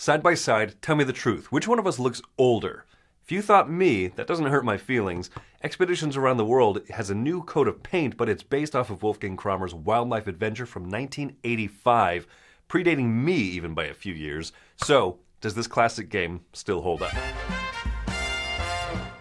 Side by side, tell me the truth. Which one of us looks older? If you thought me, that doesn't hurt my feelings. Expeditions Around the World has a new coat of paint, but it's based off of Wolfgang Kramer's Wildlife Adventure from 1985, predating me even by a few years. So, does this classic game still hold up?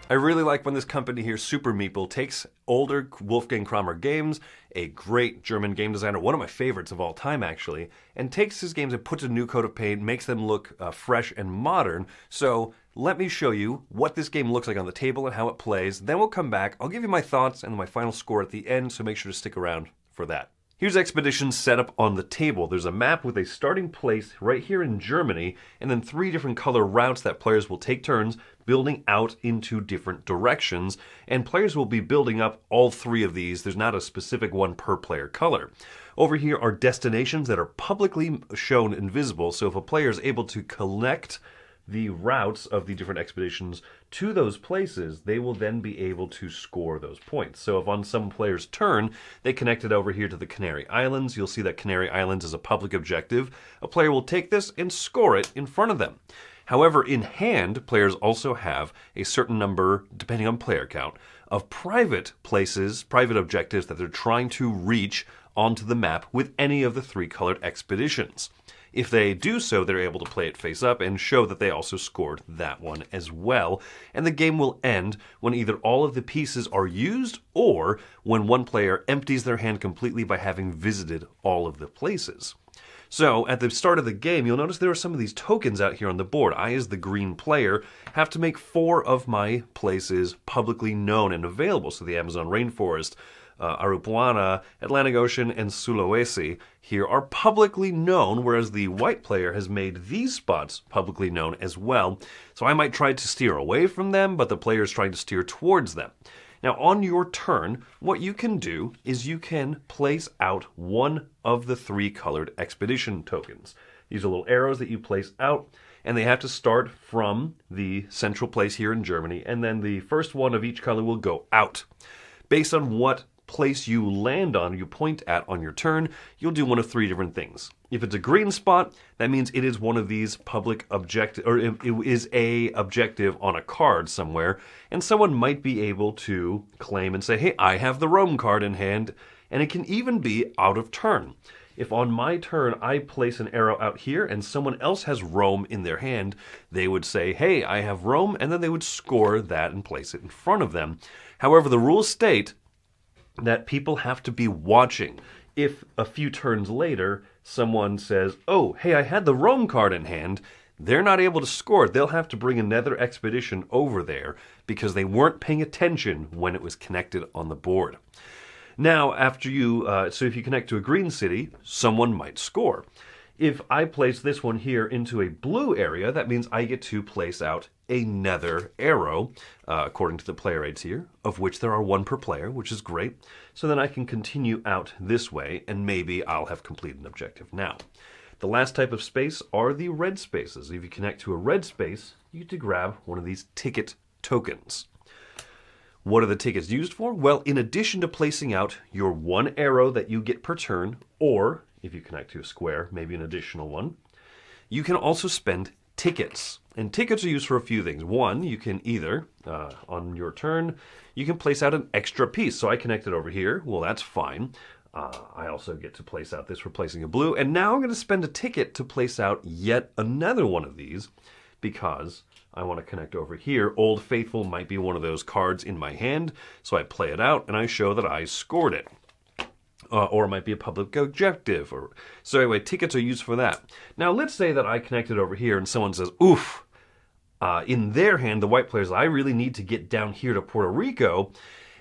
I really like when this company here, Super Meeple, takes older Wolfgang Kramer games, a great German game designer, one of my favorites of all time actually, and takes his games and puts a new coat of paint, makes them look fresh and modern. So let me show you what this game looks like on the table and how it plays. Then we'll come back, I'll give you my thoughts and my final score at the end, so make sure to stick around for that. Here's Expedition's setup on the table. There's a map with a starting place right here in Germany, and then 3 different color routes that players will take turns building out into different directions, and players will be building up all 3 of these. There's not a specific one per player color. Over here are destinations that are publicly shown and visible, so if a player is able to collect the routes of the different expeditions to those places, they will then be able to score those points. So if on some player's turn, they connected over here to the Canary Islands, you'll see that Canary Islands is a public objective. A player will take this and score it in front of them. However, in hand, players also have a certain number, depending on player count, of private places, private objectives that they're trying to reach onto the map with any of the 3 colored expeditions. If they do so, they're able to play it face up and show that they also scored that one as well. And the game will end when either all of the pieces are used or when one player empties their hand completely by having visited all of the places. So, at the start of the game, you'll notice there are some of these tokens out here on the board. I, as the green player, have to make 4 of my places publicly known and available. So the Amazon rainforest, Aripuana, Atlantic Ocean, and Sulawesi here are publicly known, whereas the white player has made these spots publicly known as well. So I might try to steer away from them, but the player is trying to steer towards them. Now, on your turn, what you can do is you can place out one of the 3 colored expedition tokens. These are little arrows that you place out, and they have to start from the central place here in Germany, and then the first one of each color will go out. Based on what place you land on, you point at on your turn, you'll do one of 3 different things. If it's a green spot, that means it is one of these public objective, or it is a objective on a card somewhere, and someone might be able to claim and say, hey, I have the Rome card in hand, and it can even be out of turn. If on my turn I place an arrow out here and someone else has Rome in their hand, they would say, hey, I have Rome, and then they would score that and place it in front of them. However, the rules state that people have to be watching. If a few turns later, someone says, oh, hey, I had the Rome card in hand, they're not able to score it. They'll have to bring another expedition over there because they weren't paying attention when it was connected on the board. Now, after you, so if you connect to a green city, someone might score. If I place this one here into a blue area, that means I get to place out another arrow, according to the player aids here, of which there are 1 per player, which is great. So then I can continue out this way, and maybe I'll have completed an objective now. The last type of space are the red spaces. If you connect to a red space, you get to grab one of these ticket tokens. What are the tickets used for? Well, in addition to placing out your 1 arrow that you get per turn, or if you connect to a square, maybe an additional one, you can also spend tickets. And tickets are used for a few things. One, you can either, on your turn, you can place out an extra piece. So I connected over here. Well, that's fine. I also get to place out this, replacing a blue. And now I'm going to spend a ticket to place out yet another one of these because I want to connect over here. Old Faithful might be one of those cards in my hand. So I play it out and I show that I scored it. Or it might be a public objective. So anyway, tickets are used for that. Now, let's say that I connected over here and someone says, oof, in their hand, the white players, I really need to get down here to Puerto Rico.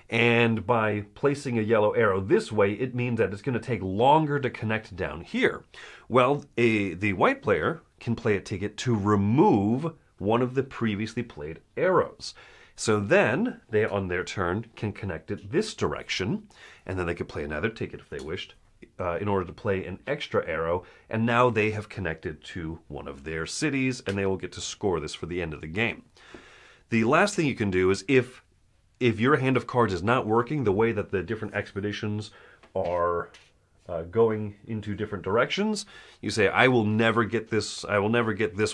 And by placing a yellow arrow this way, it means that it's going to take longer to connect down here. Well, the white player can play a ticket to remove one of the previously played arrows. So then they, on their turn, can connect it this direction, and then they could play another ticket if they wished, in order to play an extra arrow, and now they have connected to one of their cities, and they will get to score this for the end of the game. The last thing you can do is if your hand of cards is not working the way that the different expeditions are going into different directions. You say, I will never get this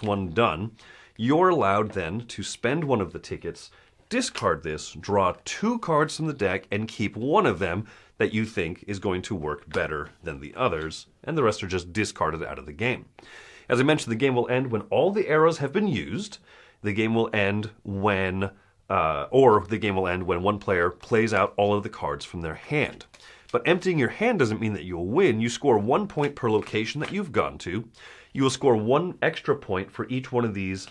one done. You're allowed then to spend one of the tickets, discard this, draw 2 cards from the deck, and keep one of them that you think is going to work better than the others, and the rest are just discarded out of the game. As I mentioned, the game will end when all the arrows have been used. The game will end when one player plays out all of the cards from their hand. But emptying your hand doesn't mean that you'll win. You score 1 point per location that you've gone to. You will score 1 extra point for each one of these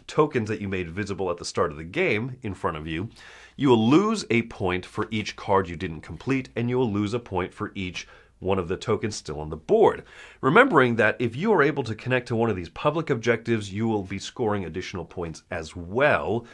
tokens that you made visible at the start of the game in front of you. You will lose a point for each card you didn't complete, and you will lose a point for each one of the tokens still on the board. Remembering that if you are able to connect to one of these public objectives, you will be scoring additional points as well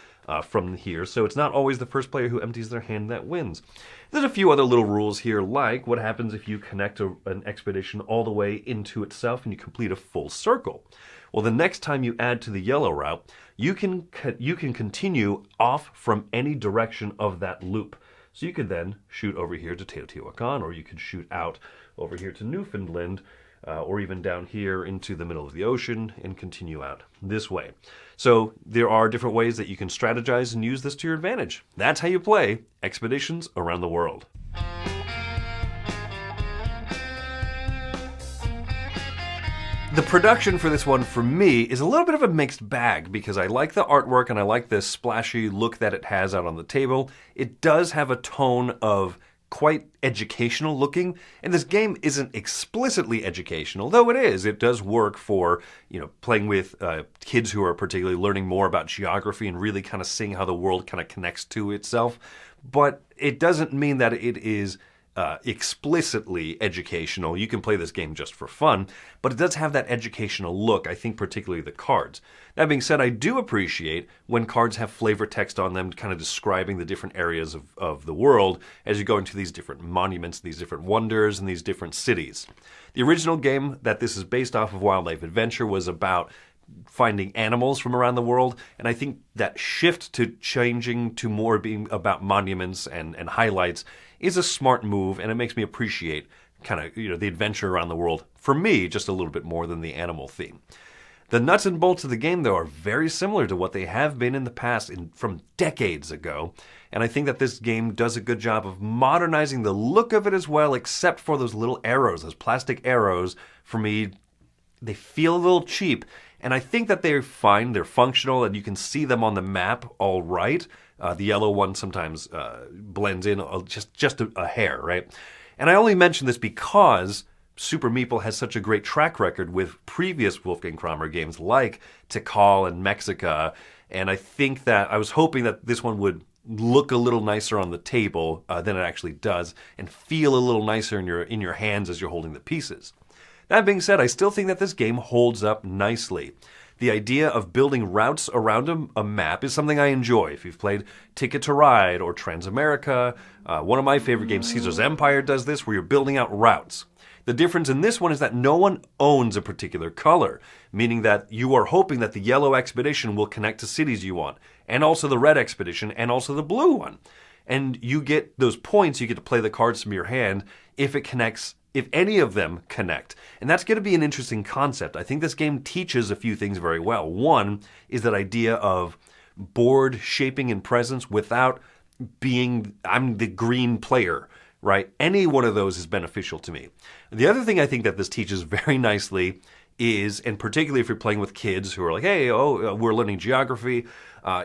from here. So it's not always the first player who empties their hand that wins. There's a few other little rules here, like what happens if you connect an expedition all the way into itself and you complete a full circle. Well, the next time you add to the yellow route, you can continue off from any direction of that loop. So you could then shoot over here to Teotihuacan, or you could shoot out over here to Newfoundland, or even down here into the middle of the ocean and continue out this way. So there are different ways that you can strategize and use this to your advantage. That's how you play Expeditions Around the World. The production for this one, for me, is a little bit of a mixed bag because I like the artwork and I like the splashy look that it has out on the table. It does have a tone of quite educational looking, and this game isn't explicitly educational, though it is. It does work for, playing with kids who are particularly learning more about geography and really kind of seeing how the world kind of connects to itself. But it doesn't mean that it is explicitly educational. You can play this game just for fun, but it does have that educational look, I think particularly the cards. That being said, I do appreciate when cards have flavor text on them kind of describing the different areas of the world as you go into these different monuments, these different wonders, and these different cities. The original game that this is based off of, Wildlife Adventure, was about finding animals from around the world, and I think that shift to changing to more being about monuments and highlights is a smart move, and it makes me appreciate kind of the adventure around the world, for me, just a little bit more than the animal theme. The nuts and bolts of the game, though, are very similar to what they have been in the past from decades ago, and I think that this game does a good job of modernizing the look of it as well, except for those little arrows, those plastic arrows. For me, they feel a little cheap, and I think that they're fine, they're functional, and you can see them on the map all right. The yellow one sometimes blends in just a hair, right? And I only mention this because Super Meeple has such a great track record with previous Wolfgang Kramer games like Tikal and Mexica, and I think that I was hoping that this one would look a little nicer on the table than it actually does, and feel a little nicer in your hands as you're holding the pieces. That being said, I still think that this game holds up nicely. The idea of building routes around a map is something I enjoy. If you've played Ticket to Ride or Transamerica, one of my favorite games, Caesar's Empire, does this, where you're building out routes. The difference in this one is that no one owns a particular color, meaning that you are hoping that the yellow expedition will connect to cities you want, and also the red expedition, and also the blue one. And you get those points, you get to play the cards from your hand if any of them connect. And that's going to be an interesting concept. I think this game teaches a few things very well. One is that idea of board shaping and presence without I'm the green player, right? Any one of those is beneficial to me. The other thing I think that this teaches very nicely is, and particularly if you're playing with kids who are like, hey, we're learning geography,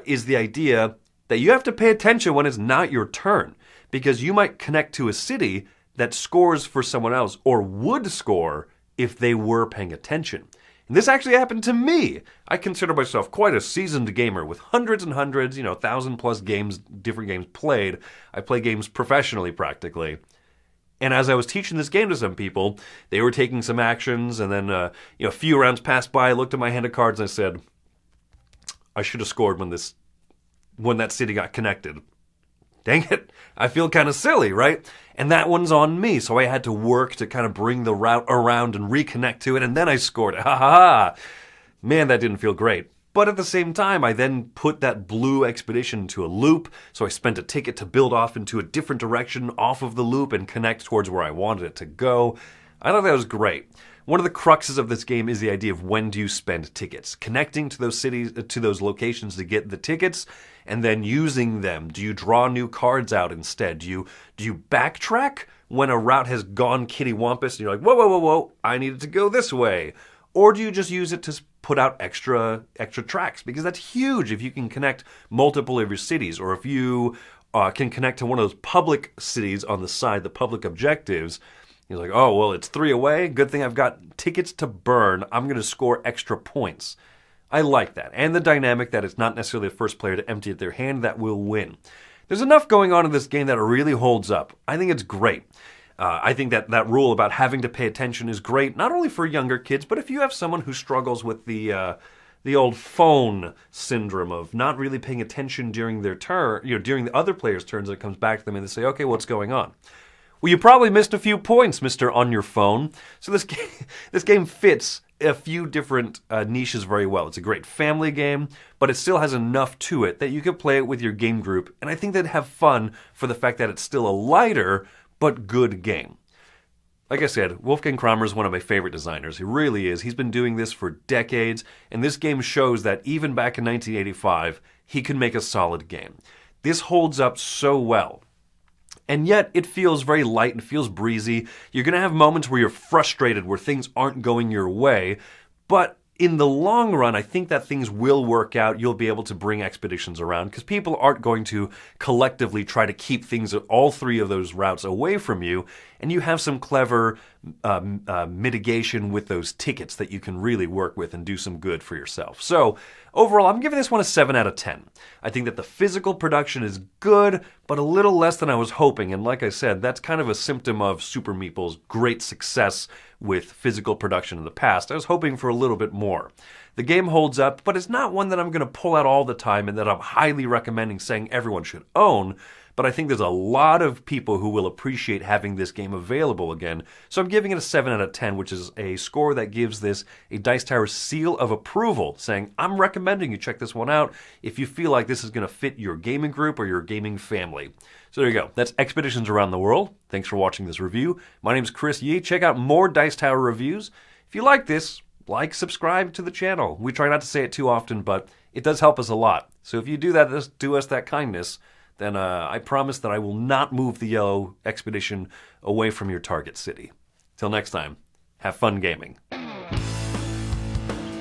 is the idea that you have to pay attention when it's not your turn, because you might connect to a city that scores for someone else, or would score if they were paying attention. And this actually happened to me. I consider myself quite a seasoned gamer with hundreds and hundreds, 1,000+ games, different games played. I play games professionally practically. And as I was teaching this game to some people, they were taking some actions, and then a few rounds passed by, I looked at my hand of cards and I said, I should have scored when that city got connected. Dang it, I feel kind of silly, right? And that one's on me, so I had to work to kind of bring the route around and reconnect to it, and then I scored it. Ha ha ha! Man, that didn't feel great. But at the same time, I then put that blue expedition into a loop, so I spent a ticket to build off into a different direction off of the loop and connect towards where I wanted it to go. I thought that was great. One of the cruxes of this game is the idea of when do you spend tickets, connecting to those cities, to those locations to get the tickets, and then using them. Do you draw new cards out instead? Do you backtrack when a route has gone kittywampus and you're like, whoa, whoa, whoa, whoa, I needed to go this way? Or do you just use it to put out extra tracks? Because that's huge if you can connect multiple of your cities, or if you can connect to one of those public cities on the side, the public objectives. He's like, oh, well, it's 3 away. Good thing I've got tickets to burn. I'm going to score extra points. I like that. And the dynamic that it's not necessarily the first player to empty their hand that will win. There's enough going on in this game that it really holds up. I think it's great. I think that rule about having to pay attention is great, not only for younger kids, but if you have someone who struggles with the old phone syndrome of not really paying attention during their turn, during the other player's turns, it comes back to them and they say, okay, what's going on? Well, you probably missed a few points, Mr. On Your Phone. So this game fits a few different niches very well. It's a great family game, but it still has enough to it that you can play it with your game group, and I think they'd have fun for the fact that it's still a lighter but good game. Like I said, Wolfgang Kramer is one of my favorite designers. He really is. He's been doing this for decades, and this game shows that even back in 1985, he could make a solid game. This holds up so well. And yet, it feels very light and feels breezy. You're going to have moments where you're frustrated, where things aren't going your way. But in the long run, I think that things will work out. You'll be able to bring expeditions around because people aren't going to collectively try to keep things, all 3 of those routes, away from you. And you have some clever mitigation with those tickets that you can really work with and do some good for yourself. So overall, I'm giving this one a 7 out of 10. I think that the physical production is good, but a little less than I was hoping. And like I said, that's kind of a symptom of Super Meeple's great success with physical production in the past. I was hoping for a little bit more. The game holds up, but it's not one that I'm going to pull out all the time and that I'm highly recommending saying everyone should own. But I think there's a lot of people who will appreciate having this game available again. So I'm giving it a 7 out of 10, which is a score that gives this a Dice Tower seal of approval, saying, I'm recommending you check this one out if you feel like this is going to fit your gaming group or your gaming family. So there you go. That's Expeditions Around the World. Thanks for watching this review. My name's Chris Yee. Check out more Dice Tower reviews. If you like this, like, subscribe to the channel. We try not to say it too often, but it does help us a lot. So if you do that, do us that kindness, then I promise that I will not move the yellow expedition away from your target city. Till next time, have fun gaming.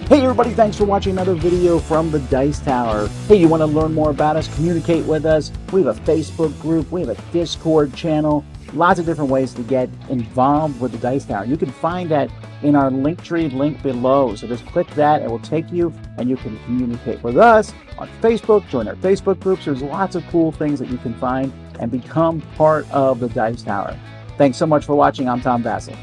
Hey everybody, thanks for watching another video from the Dice Tower. Hey, you want to learn more about us, communicate with us? We have a Facebook group, we have a Discord channel, lots of different ways to get involved with the Dice Tower. You can find that in our Linktree link below. So just click that, it will take you and you can communicate with us on Facebook, join our Facebook groups. There's lots of cool things that you can find and become part of the Dice Tower. Thanks so much for watching. I'm Tom Vasel.